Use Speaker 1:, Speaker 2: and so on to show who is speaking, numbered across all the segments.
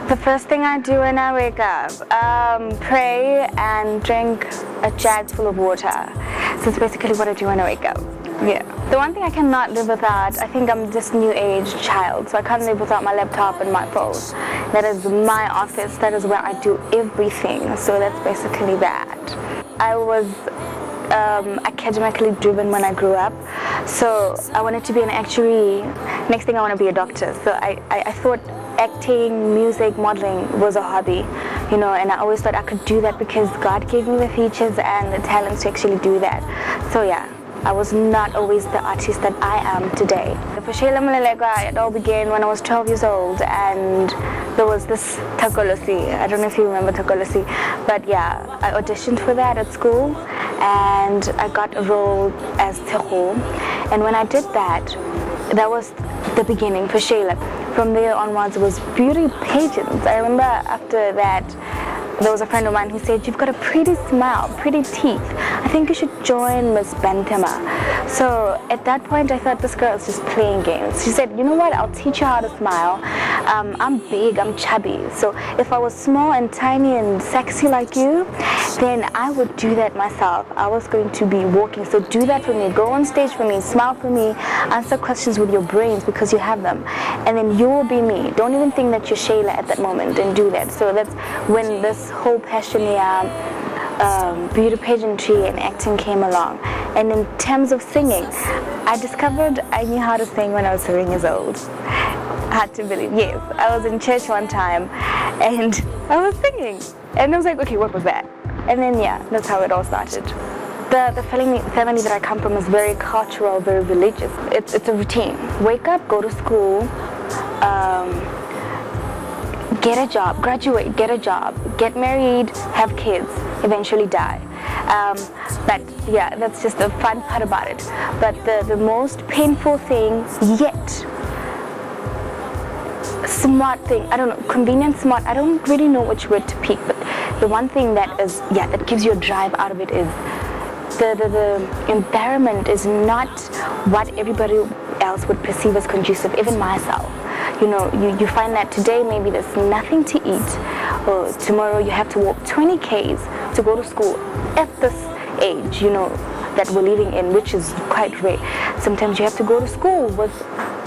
Speaker 1: The first thing I do when I wake up, pray and drink a jug full of water. So it's basically what I do when I wake up. Yeah. The one thing I cannot live without, I think I'm this new age child, so I can't live without my laptop and my phone. That is my office, that is where I do everything. So that's basically that. I was academically driven when I grew up, so I wanted to be an actuary. Next thing I want to be a doctor. So I thought acting, music, modeling was a hobby, you know, and I always thought I could do that because God gave me the features and the talents to actually do that. So yeah, I was not always the artist that I am today. For Sheillah Molelekwa, it all began when I was 12 years old, and there was this Takolosi. I don't know if you remember Takolosi, but yeah, I auditioned for that at school, and I got a role as Teho. And when I did that, that was the beginning for Sheillah. From there onwards, it was beauty pageants. I remember after that, there was a friend of mine who said, "You've got a pretty smile, pretty teeth. I think you should join Miss Bantama." So at that point, I thought this girl is just playing games. She said, "You know what? I'll teach you how to smile. I'm big, I'm chubby. So if I was small and tiny and sexy like you, then I would do that myself. I was going to be walking. So do that for me. Go on stage for me. Smile for me. Answer questions with your brains because you have them. And then you will be me. Don't even think that you're Sheillah at that moment and do that." So that's when this whole passion, beauty pageantry and acting came along. And in terms of singing, I discovered I knew how to sing when I was 7 years old. Hard to believe. Yes, I was in church one time and I was singing, and I was like, okay, what was that? And then yeah, that's how it all started. The family that I come from is very cultural, very religious. It's a routine. Wake up, go to school, get a job, graduate, get a job, get married, have kids, eventually die. But yeah, that's just the fun part about it. But the most painful thing yet, smart thing, I don't know, convenient, smart, I don't really know which word to pick, but the one thing that is, yeah, that gives you a drive out of it is the environment is not what everybody else would perceive as conducive, even myself. You know, you find that today maybe there's nothing to eat, or tomorrow you have to walk 20 Ks to go to school at this age, you know, that we're living in, which is quite rare. Sometimes you have to go to school with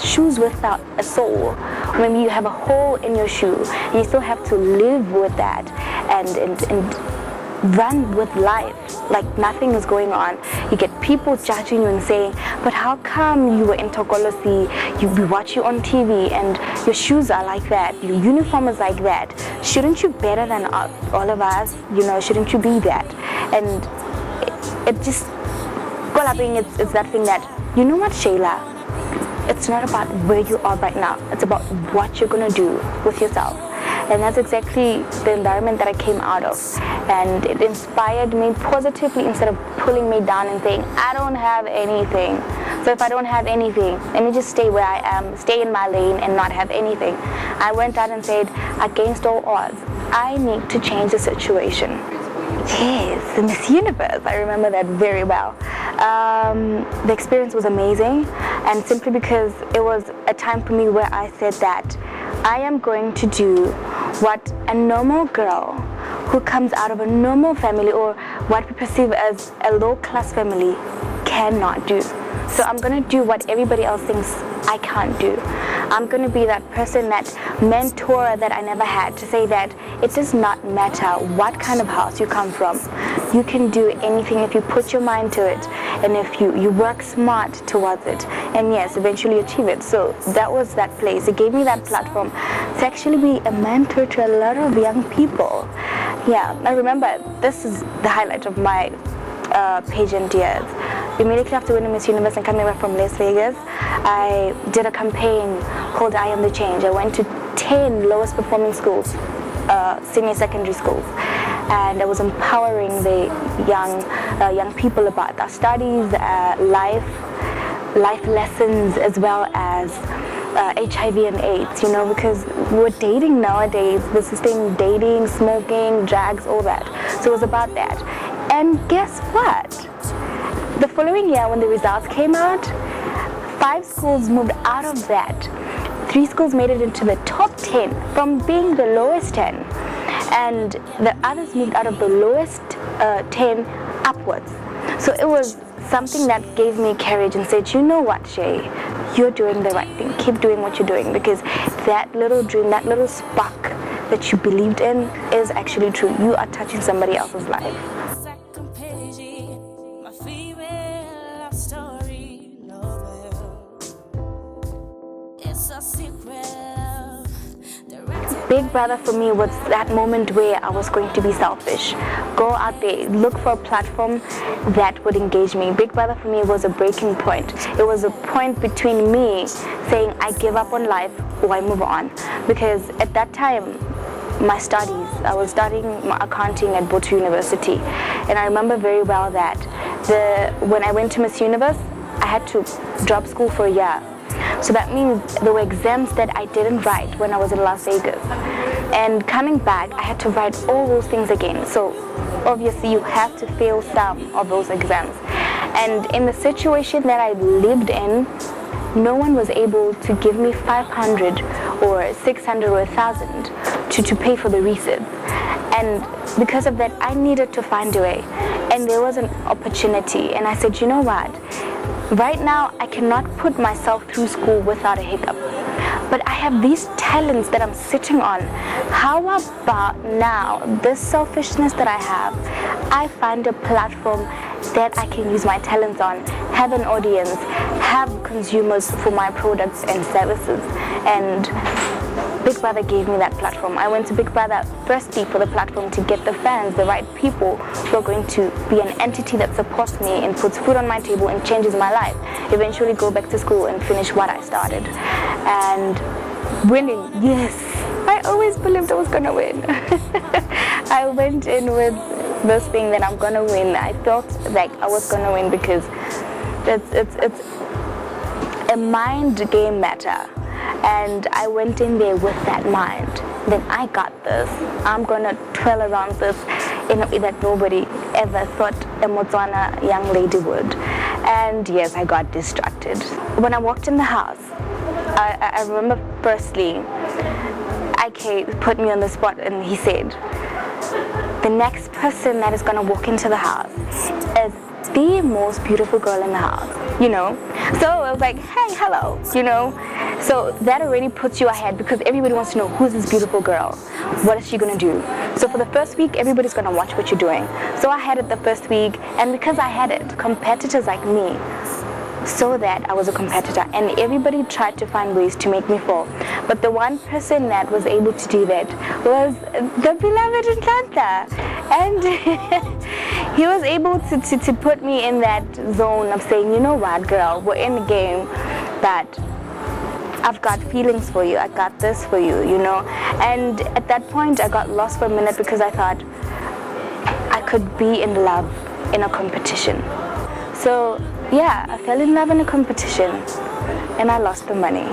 Speaker 1: shoes without a sole. Maybe you have a hole in your shoe and you still have to live with that and run with life like nothing is going on. You get people judging you and saying, "But how come you were in Tokolosi? We watch you on TV and your shoes are like that, your uniform is like that. Shouldn't you better than all of us? You know, shouldn't you be that?" And it just, it's that thing that, you know what, Sheillah? It's not about where you are right now. It's about what you're gonna do with yourself. And that's exactly the environment that I came out of. And it inspired me positively instead of pulling me down and saying, "I don't have anything. So if I don't have anything, let me just stay where I am, stay in my lane and not have anything." I went out and said, against all odds, I need to change the situation. Yes, the Miss Universe, I remember that very well. The experience was amazing, and simply because it was a time for me where I said that I am going to do what a normal girl who comes out of a normal family, or what we perceive as a low-class family, cannot do. So I'm going to do what everybody else thinks I can't do. I'm going to be that person, that mentor that I never had, to say that it does not matter what kind of house you come from. You can do anything if you put your mind to it, and if you work smart towards it, and yes, eventually achieve it. So that was that place. It gave me that platform to actually be a mentor to a lot of young people. Yeah, I remember this is the highlight of my pageant years. Immediately after winning Miss Universe and coming back from Las Vegas, I did a campaign called I Am the Change. I went to 10 lowest performing schools, senior secondary schools, and I was empowering the young people about their studies, life lessons, as well as HIV and AIDS, you know, because we're dating nowadays. This is thing, dating, smoking, drugs, all that. So it was about that. And guess what? The following year, when the results came out, 5 schools moved out of that 3 schools made it into the top 10 from being the lowest 10, and the others moved out of the lowest 10 upwards. So it was something that gave me courage and said, you know what, Shay, you're doing the right thing. Keep doing what you're doing, because that little dream, that little spark that you believed in is actually true. You are touching somebody else's life. Big Brother for me was that moment where I was going to be selfish. Go out there, look for a platform that would engage me. Big Brother for me was a breaking point. It was a point between me saying I give up on life or I move on. Because at that time, my studies, I was studying accounting at Botu University. And I remember very well that when I went to Miss Universe, I had to drop school for a year. So that means there were exams that I didn't write when I was in Las Vegas. And coming back, I had to write all those things again. So obviously you have to fail some of those exams. And in the situation that I lived in, no one was able to give me 500 or 600 or 1,000 to pay for the resits. And because of that, I needed to find a way. And there was an opportunity. And I said, you know what? Right now, I cannot put myself through school without a hiccup. But I have these talents that I'm sitting on. How about now, this selfishness that I have, I find a platform that I can use my talents on, have an audience, have consumers for my products and services. And Big Brother gave me that platform. I went to Big Brother firstly for the platform to get the fans, the right people who are going to be an entity that supports me and puts food on my table and changes my life. Eventually go back to school and finish what I started. And winning, yes. I always believed I was gonna win. I went in with this thing that I'm gonna win. I felt like I was gonna win because it's a mind game matter. And I went in there with that mind. Then I got this. I'm gonna twirl around this in a way that nobody ever thought a Motswana young lady would. And yes, I got distracted. When I walked in the house, I remember firstly, IK put me on the spot and he said, the next person that is gonna walk into the house is the most beautiful girl in the house, you know? So I was like, hey, hello, you know? So that already puts you ahead because everybody wants to know who's this beautiful girl? What is she gonna do? So for the first week, everybody's gonna watch what you're doing. So I had it the first week, and because I had it, competitors like me saw that I was a competitor, and everybody tried to find ways to make me fall. But the one person that was able to do that was the beloved Atlanta. And he was able to put me in that zone of saying, you know what, girl, we're in the game, but I've got feelings for you, I got this for you, you know. And at that point I got lost for a minute because I thought I could be in love in a competition. So yeah, I fell in love in a competition and I lost the money.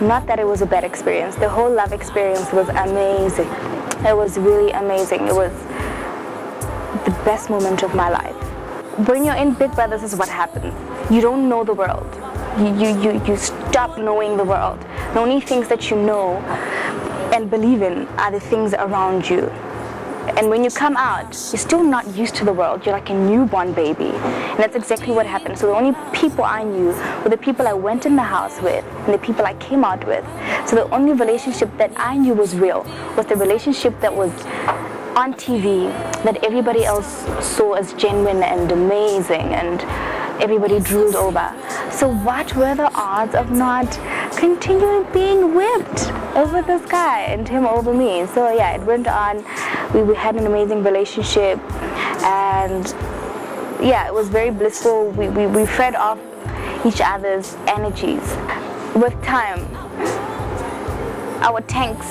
Speaker 1: Not that it was a bad experience, the whole love experience was amazing. It was really amazing. It was the best moment of my life. When you're in Big Brother, this is what happens. You don't know the world. You stop knowing the world. The only things that you know and believe in are the things around you. And when you come out, you're still not used to the world. You're like a newborn baby. And that's exactly what happened. So the only people I knew were the people I went in the house with and the people I came out with. So the only relationship that I knew was real was the relationship that was on TV, that everybody else saw as genuine and amazing and everybody drooled over. So what were the odds of not continuing being whipped over this guy and him over me? So yeah, it went on. We had an amazing relationship, and yeah, it was very blissful. We fed off each other's energies. With time, our tanks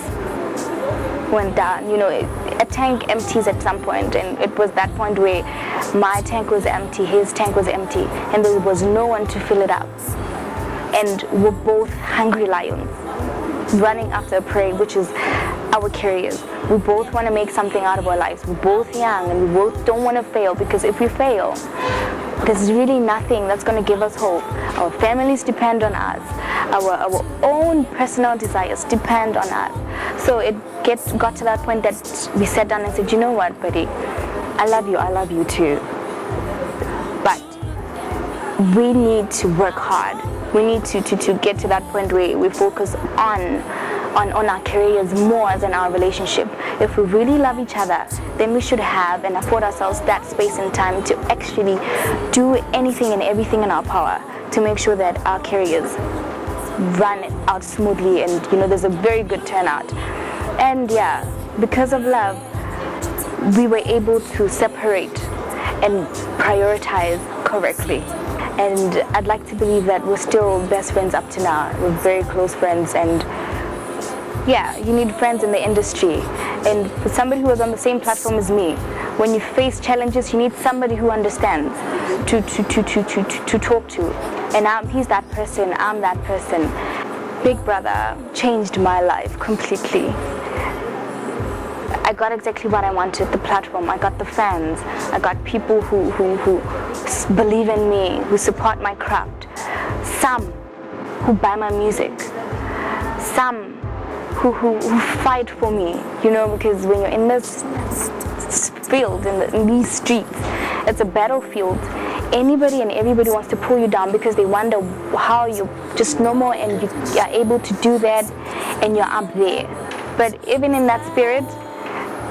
Speaker 1: went down. You know, a tank empties at some point, and it was that point where my tank was empty, his tank was empty, and there was no one to fill it up. And we're both hungry lions, running after a prey, which is our careers. We both want to make something out of our lives. We're both young, and we both don't want to fail, because if we fail, There's really nothing that's going to give us hope. Our families depend on us. Our own personal desires depend on us. So it got to that point that we sat down and said, you know what, buddy, I love you too. But we need to work hard. We need to get to that point where we focus on our careers more than our relationship. If we really love each other, then we should have and afford ourselves that space and time to actually do anything and everything in our power to make sure that our careers run out smoothly and there's a very good turnout. And yeah, because of love, we were able to separate and prioritize correctly. And I'd like to believe that we're still best friends up to now. We're very close friends, and yeah, you need friends in the industry. And for somebody who was on the same platform as me, when you face challenges, you need somebody who understands to talk to. And he's that person, I'm that person. Big Brother changed my life completely. I got exactly what I wanted, the platform. I got the fans. I got people who believe in me, who support my craft. Some who buy my music. Some who fight for me, because when you're in this field, in these streets, it's a battlefield. Anybody and everybody wants to pull you down because they wonder how you're just normal and you are able to do that and you're up there. But even in that spirit,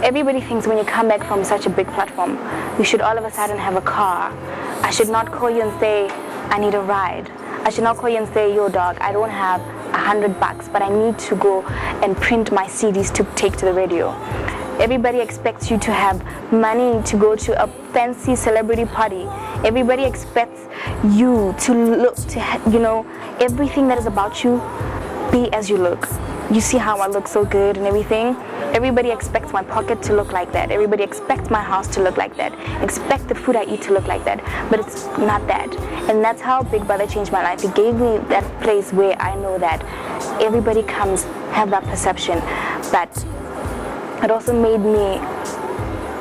Speaker 1: everybody thinks when you come back from such a big platform, you should all of a sudden have a car. I should not call you and say, I need a ride. I should not call you and say, yo dog, I don't have $100, but I need to go and print my CDs to take to the radio. Everybody expects you to have money to go to a fancy celebrity party. Everybody expects you to look, everything that is about you, be as you look. You see how I look so good and everything? Everybody expects my pocket to look like that. Everybody expects my house to look like that. Expect the food I eat to look like that. But it's not that. And that's how Big Brother changed my life. It gave me that place where I know that everybody comes, have that perception. But it also made me,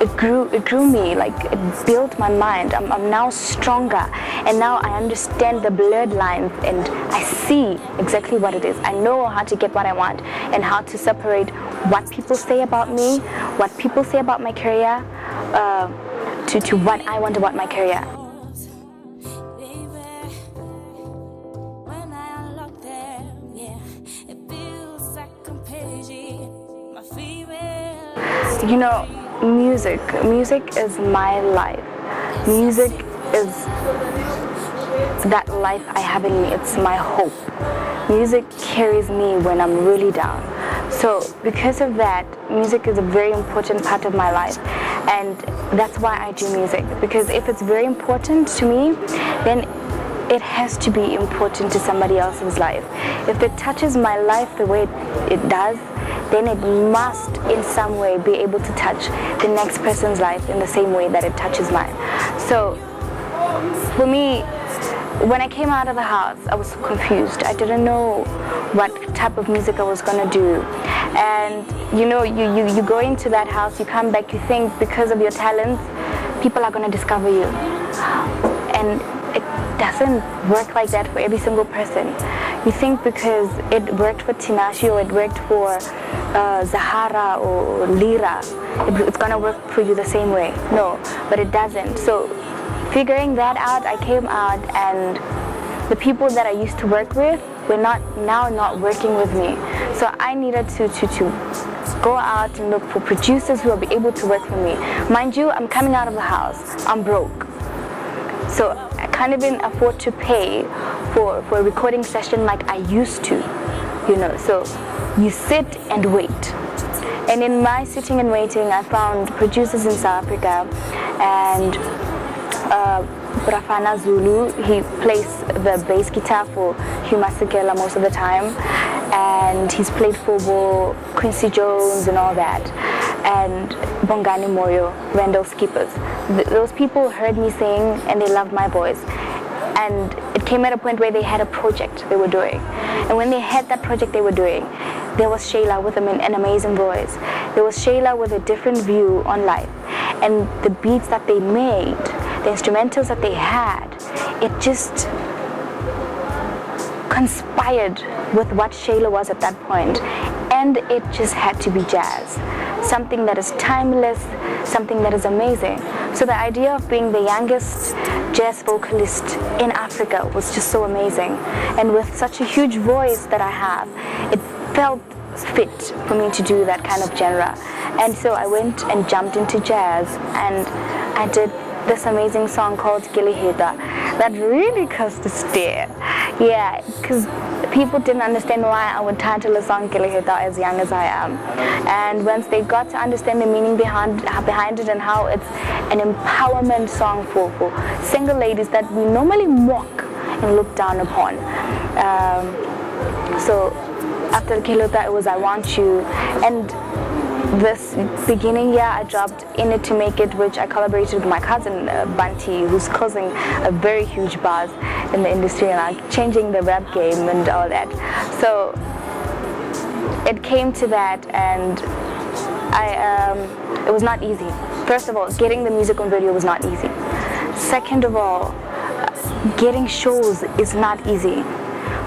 Speaker 1: it grew me, like it built my mind. I'm now stronger, and now I understand the blurred lines and I see exactly what it is. I know how to get what I want and how to separate what people say about me, what people say about my career, to what I want about my career. Music is my life. Music is that life I have in me. It's my hope. Music carries me when I'm really down. So because of that, music is a very important part of my life. And that's why I do music. Because if it's very important to me, then it has to be important to somebody else's life. If it touches my life the way it does, then it must in some way be able to touch the next person's life in the same way that it touches mine. So for me, when I came out of the house, I was confused. I didn't know what type of music I was gonna do. And you go into that house, you come back, you think because of your talents, people are gonna discover you. And it doesn't work like that for every single person. You think because it worked for Tinashe or it worked for Zahara or Lira, it's gonna work for you the same way. No, but it doesn't. So figuring that out, I came out, and the people that I used to work with were not working with me. So I needed to go out and look for producers who will be able to work for me. Mind you, I'm coming out of the house, I'm broke. So I can't even afford to pay for a recording session like I used to, So you sit and wait. And in my sitting and waiting, I found producers in South Africa, and Brafana Zulu, he plays the bass guitar for Hugh Masekela most of the time, and he's played for Quincy Jones and all that, and Bongani Moyo, Randall Skippers. Those people heard me sing and they loved my voice, and it came at a point where they had a project they were doing, and when they had that project they were doing, there was Sheillah with an amazing voice. There was Sheillah with a different view on life, and the beats that they made the instrumentals that they had, it just conspired with what Sheillah was at that point, and it just had to be jazz, something that is timeless, something that is amazing. So the idea of being the youngest jazz vocalist in Africa was just so amazing, and with such a huge voice that I have, it felt fit for me to do that kind of genre. And so I went and jumped into jazz, and I did this amazing song called Giliheta that really caused a stare. Yeah, because people didn't understand why I would title a song Giliheta as young as I am. And once they got to understand the meaning behind it and how it's an empowerment song for single ladies that we normally mock and look down upon. So after Giliheta, it was I Want You. And this beginning year, I dropped In It to Make It, which I collaborated with my cousin Bunty, who's causing a very huge buzz in the industry and changing the rap game and all that. So it came to that, and it was not easy. First of all, getting the music on video was not easy. Second of all, getting shows is not easy.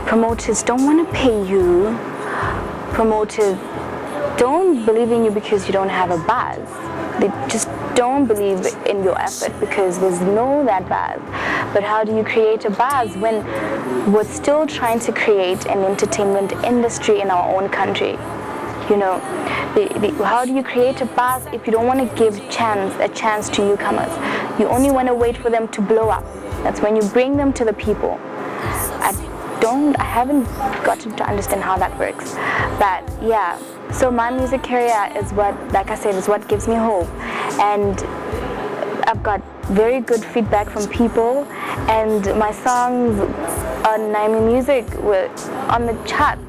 Speaker 1: Promoters don't want to pay you. Promoters don't believe in you because you don't have a buzz. They just don't believe in your effort because there's no that buzz. But how do you create a buzz when we're still trying to create an entertainment industry in our own country? You know, how do you create a buzz if you don't want to give a chance to newcomers? You only want to wait for them to blow up. That's when you bring them to the people. I haven't gotten to understand how that works. But yeah, so my music career is what, like I said, is what gives me hope. And I've got very good feedback from people, and my songs on Naomi Music were on the charts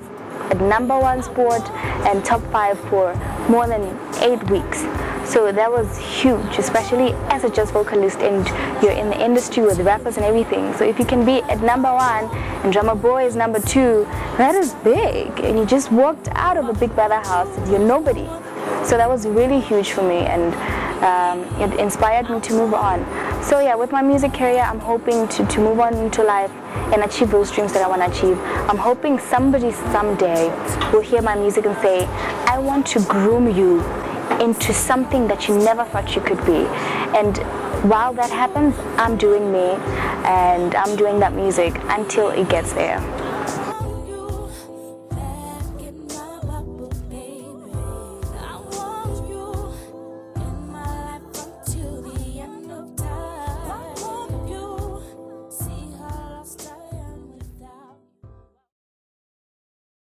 Speaker 1: at #1 spot and top 5 for more than 8 weeks. So that was huge, especially as a jazz vocalist and you're in the industry with rappers and everything. So if you can be at #1 and Drummer Boy is #2, that is big. And you just walked out of a Big Brother house and you're nobody. So that was really huge for me, and it inspired me to move on. So yeah, with my music career, I'm hoping to move on into life and achieve those dreams that I want to achieve. I'm hoping somebody someday will hear my music and say, I want to groom you into something that you never thought you could be. And while that happens, I'm doing me, and I'm doing that music until it gets there.